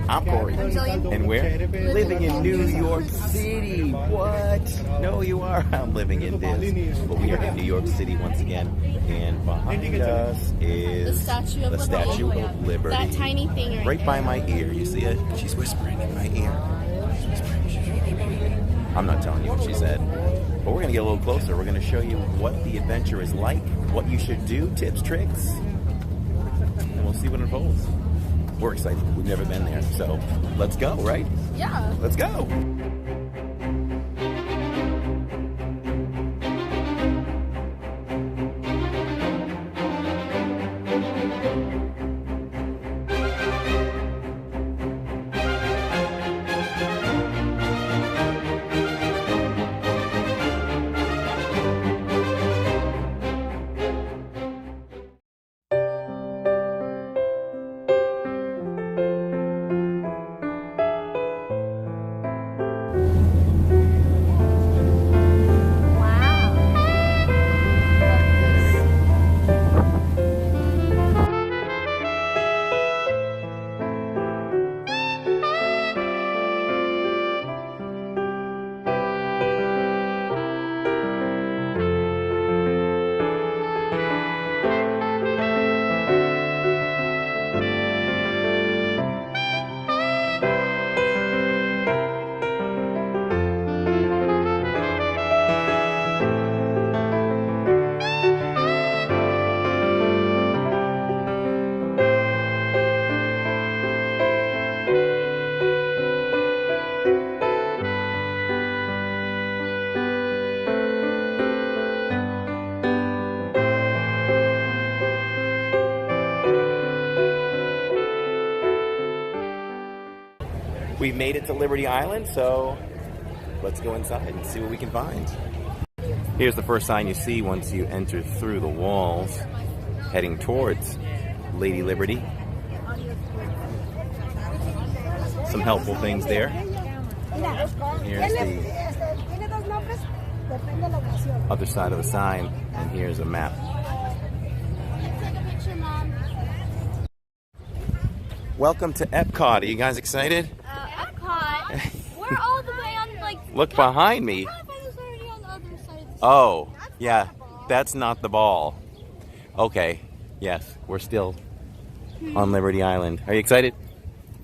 I'm Corey. I'm Jillian. And we're living in New York City. What? No, you are. I'm living in this. But we are in New York City once again. And behind us is the Statue of Liberty. That tiny thing right by my ear. You see it? She's whispering in my ear. I'm not telling you what she said. But we're going to get a little closer. We're going to show you what the adventure is like, what you should do, tips, tricks. And we'll see what unfolds. We're excited. We've never been there. So let's go, right? Yeah. Let's go. We've made it to Liberty Island, so let's go inside and see what we can find. Here's the first sign you see once you enter through the walls, heading towards Lady Liberty. Some helpful things there. Here's the other side of the sign, and here's a map. Welcome to Epcot. Are you guys excited? We're all the way on, like... Look behind me. Oh, yeah. That's not the ball. Okay. Yes, we're still on Liberty Island. Are you excited?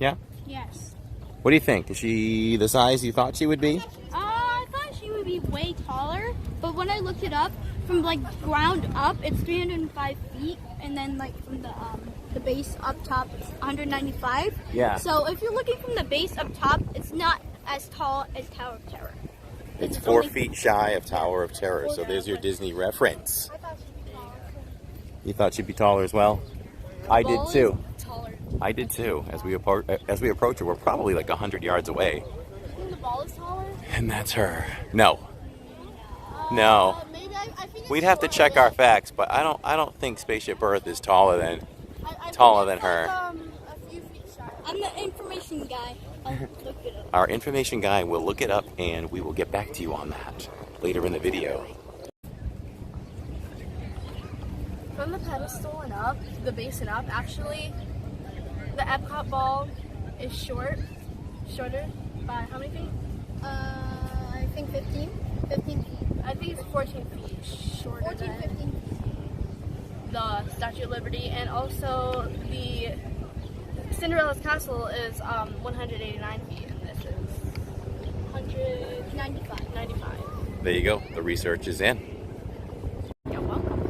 Yeah? Yes. What do you think? Is she the size you thought she would be? I thought she would be way taller, but when I looked it up, from, like, ground up, it's 305 feet, and then, like, from the base up top, it's 195. Yeah. So if you're looking from the base up top, it's not as tall as Tower of Terror. It's 4 feet shy of Tower of Terror, so there's your Disney reference. You thought she'd be taller as well? I did too. I did too. As we approach her, we're probably like 100 yards away. The ball is taller? And that's her. No. No. Maybe I think We'd have to check our facts, but I don't think Spaceship Earth is taller than her. A few feet shy. I'm the information guy. I'll look it up. Our information guy will look it up, and we will get back to you on that later in the video. From the pedestal and up, the base and up, actually, the Epcot ball is shorter by how many feet? I think 15. 15 feet. I think it's 14 feet shorter 15 feet. The Statue of Liberty, and also the Cinderella's castle is 189 feet, and this is 195. There you go. The research is in. You're welcome.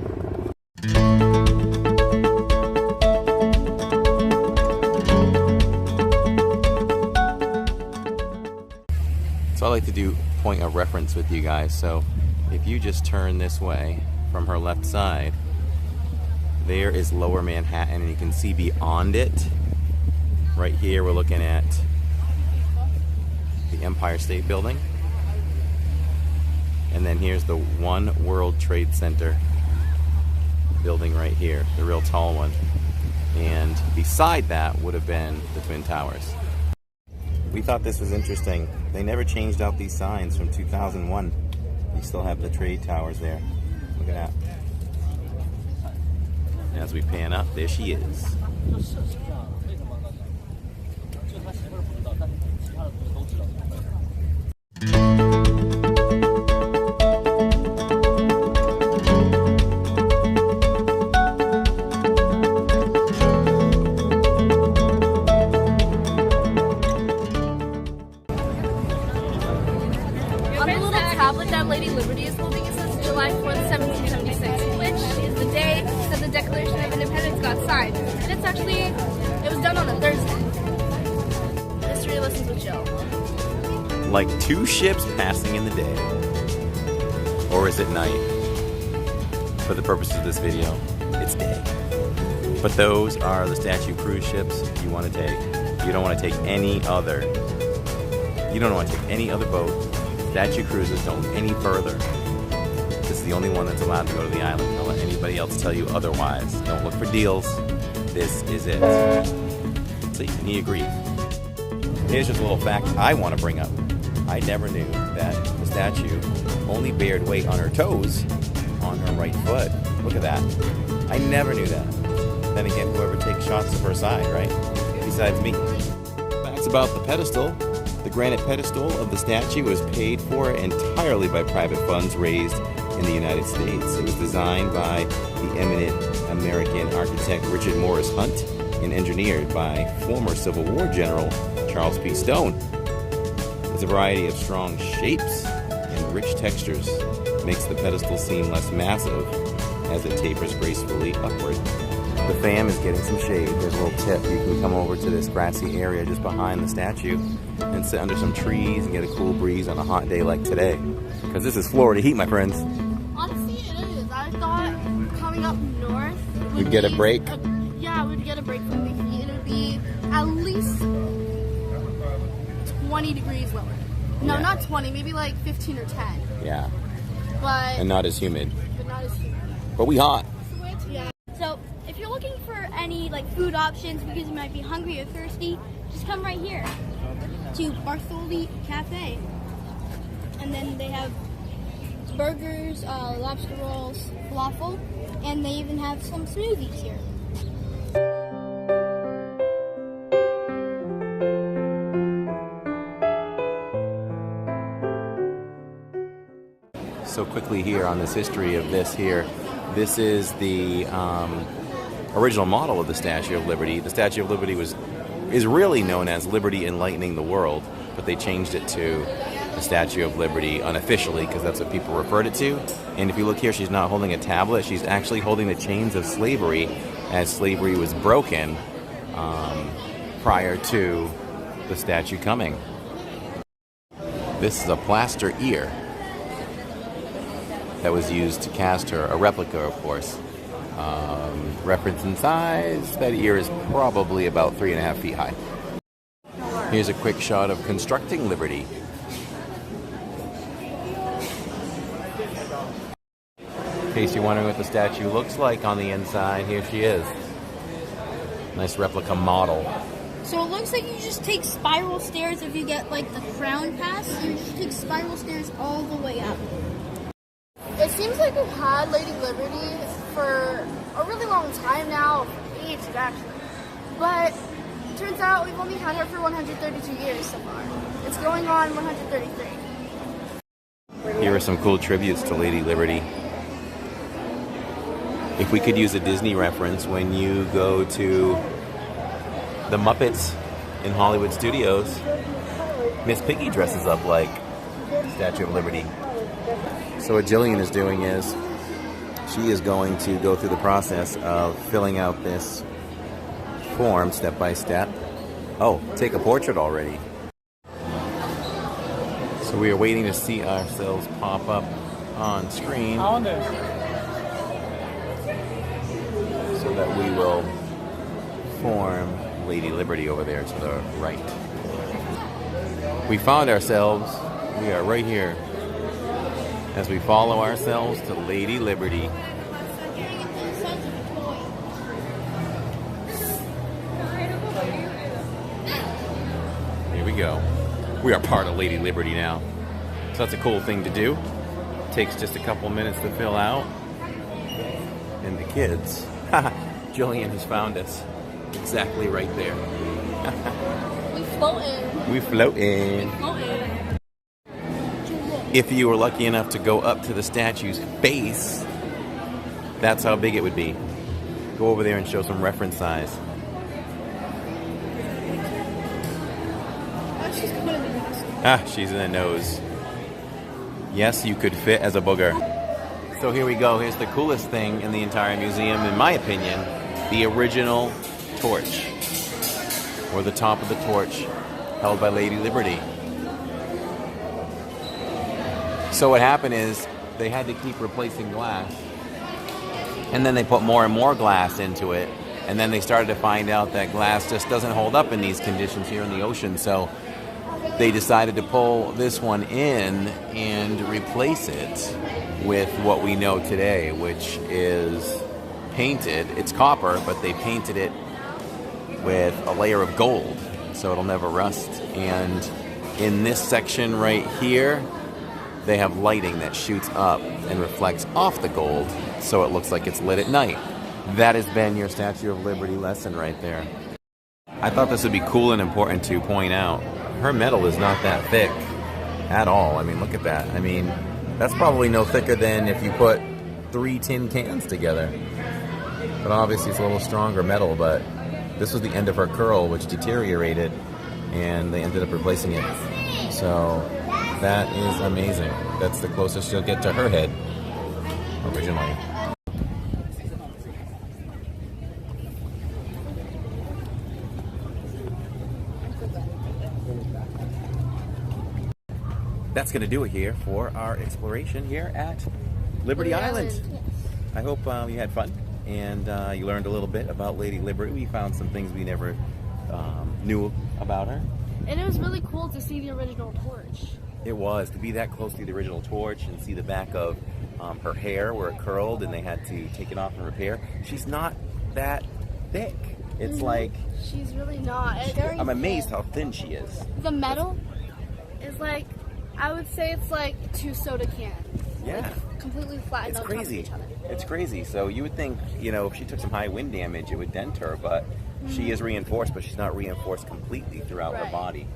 So I like to do point of reference with you guys. So if you just turn this way from her left side, there is Lower Manhattan, and you can see beyond it. Right here we're looking at the Empire State Building. And then here's the One World Trade Center building right here, the real tall one. And beside that would have been the Twin Towers. We thought this was interesting. They never changed out these signs from 2001. You still have the trade towers there. Look at that. As we pan up, there she is. On the little tablet that Lady Liberty is holding, it says July 4th, 1776, which is the day that the Declaration of Independence got signed. And it's actually, it was done on a Thursday. History lessons with Jill. Like two ships passing in the day. Or is it night? For the purposes of this video, it's day. But those are the statue cruise ships you want to take. You don't want to take any other. You don't want to take any other boat. Statue cruises don't go any further. This is the only one that's allowed to go to the island. Don't let anybody else tell you otherwise. Don't look for deals. This is it. See, and he agreed. Here's just a little fact I want to bring up. I never knew that the statue only bared weight on her toes on her right foot. Look at that. I never knew that. Then again, whoever takes shots of her side, right? Besides me. Facts about the pedestal. The granite pedestal of the statue was paid for entirely by private funds raised in the United States. It was designed by the eminent American architect Richard Morris Hunt and engineered by former Civil War General Charles P. Stone. It's a variety of strong shapes and rich textures. Makes the pedestal seem less massive as it tapers gracefully upward. The fam is getting some shade. There's a little tip. You can come over to this grassy area just behind the statue and sit under some trees and get a cool breeze on a hot day like today. Because this is Florida heat, my friends. Honestly, it is. I thought coming up north We'd get a break? Yeah, we'd get a break from the heat. It would be at least 20 degrees lower. No, Yeah. not 20, maybe like 15 or 10. Yeah, But and not as humid. not as humid. But we hot. Yeah. So if you're looking for any like food options because you might be hungry or thirsty, just come right here to Bartholdi Cafe. And then they have burgers, lobster rolls, falafel, and they even have some smoothies here. So quickly here on this history of this here. This is the original model of the Statue of Liberty. The Statue of Liberty is really known as Liberty Enlightening the World, but they changed it to the Statue of Liberty unofficially because that's what people referred it to. And if you look here, she's not holding a tablet. She's actually holding the chains of slavery as slavery was broken prior to the statue coming. This is a plaster ear that was used to cast her, a replica, of course. Reference in size, that ear is probably about 3.5 feet high. Here's a quick shot of constructing Liberty. In case you're wondering what the statue looks like on the inside, here she is. Nice replica model. So it looks like you just take spiral stairs if you get like the crown pass. You just take spiral stairs all the way up. It seems like we've had Lady Liberty for a really long time now, ages actually. But it turns out we've only had her for 132 years so far. It's going on 133. Here are some cool tributes to Lady Liberty. If we could use a Disney reference, when you go to the Muppets in Hollywood Studios, Miss Piggy dresses up like the Statue of Liberty. So what Jillian is doing is she is going to go through the process of filling out this form step by step. Oh, take a portrait already. So we are waiting to see ourselves pop up on screen so that we will form Lady Liberty over there to the right. We found ourselves. We are right here as we follow ourselves to Lady Liberty. Here we go. We are part of Lady Liberty now. So that's a cool thing to do. Takes just a couple minutes to fill out. And the kids, Jillian has found us exactly right there. We floating. We floating. Floating. If you were lucky enough to go up to the statue's face, that's how big it would be. Go over there and show some reference size. She's coming in the nose. Ah, she's in the nose. Yes, you could fit as a booger. So here we go. Here's the coolest thing in the entire museum, in my opinion, the original torch, or the top of the torch held by Lady Liberty. So what happened is they had to keep replacing glass, and then they put more and more glass into it, and then they started to find out that glass just doesn't hold up in these conditions here in the ocean. So they decided to pull this one in and replace it with what we know today, which is painted. It's copper, but they painted it with a layer of gold so it'll never rust. And in this section right here, they have lighting that shoots up and reflects off the gold so it looks like it's lit at night. That has been your Statue of Liberty lesson right there. I thought this would be cool and important to point out. Her metal is not that thick at all. I mean, look at that. I mean, that's probably no thicker than if you put 3 tin cans together. But obviously it's a little stronger metal, but this was the end of her curl, which deteriorated, and they ended up replacing it. So that is amazing. That's the closest you'll get to her head originally. That's going to do it here for our exploration here at Liberty Island. Yes. I hope you had fun and you learned a little bit about Lady Liberty. We found some things we never knew about her. And it was really cool to see the original torch. It was, to be that close to the original torch and see the back of her hair where it curled and they had to take it off and repair. She's not that thick. It's like... She's really not. I'm amazed how thin she is. The metal is like, I would say it's like 2 soda cans. Yeah. Like completely flattened It's on top of crazy. each other. It's crazy. So you would think, you know, if she took some high wind damage, it would dent her, but she is reinforced, but she's not reinforced completely throughout her Right. body,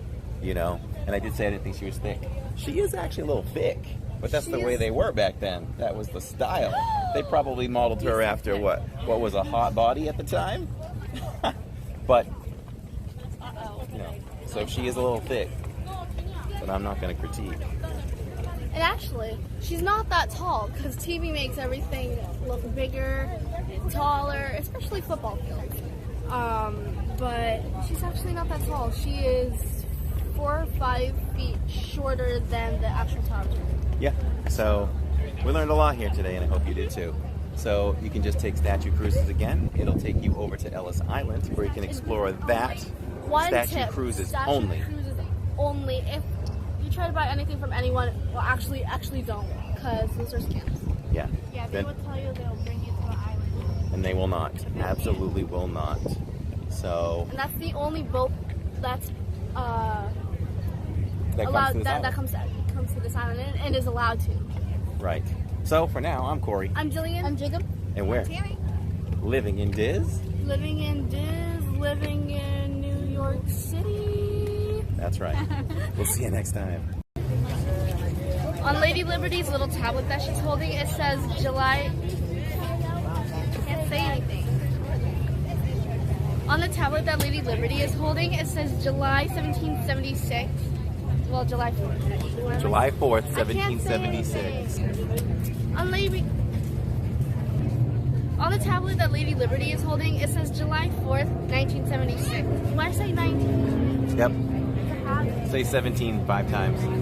you know? And I did say I didn't think she was thick. She is actually a little thick, but that's the way they were back then. That was the style. They probably modeled her after what was a hot body at the time? But, you know, so she is a little thick, but I'm not going to critique. And actually, she's not that tall because TV makes everything look bigger, taller, especially football fields. But she's actually not that tall. She is 4 or 5 feet shorter than the actual tower. Yeah, so we learned a lot here today, and I hope you did too. So you can just take statue cruises again. It'll take you over to Ellis Island, where you can explore that. One statue tip, cruises statue only. cruises only. If you try to buy anything from anyone, well, actually don't, because those are scams. Yeah. Yeah, they Then- will tell you they'll bring you to the island. and they will not. Absolutely will not. So And that's the only boat that's that allowed comes to this that island. comes to this island and is allowed to. Right. So for now, I'm Corey, I'm Jillian. I'm Jacob. and we're Tammy. living in Diz. Living in Diz, living in New York City. That's right. We'll see you next time. On Lady Liberty's little tablet that she's holding, it says July. I can't say anything. On the tablet that Lady Liberty is holding, it says July 1776. Well, July 4th. July 4th, I can't say 1776. anything. On the tablet that Lady Liberty is holding, it says July 4th, 1976. Why say 19? Yep. It's a habit. Say 17 5 times.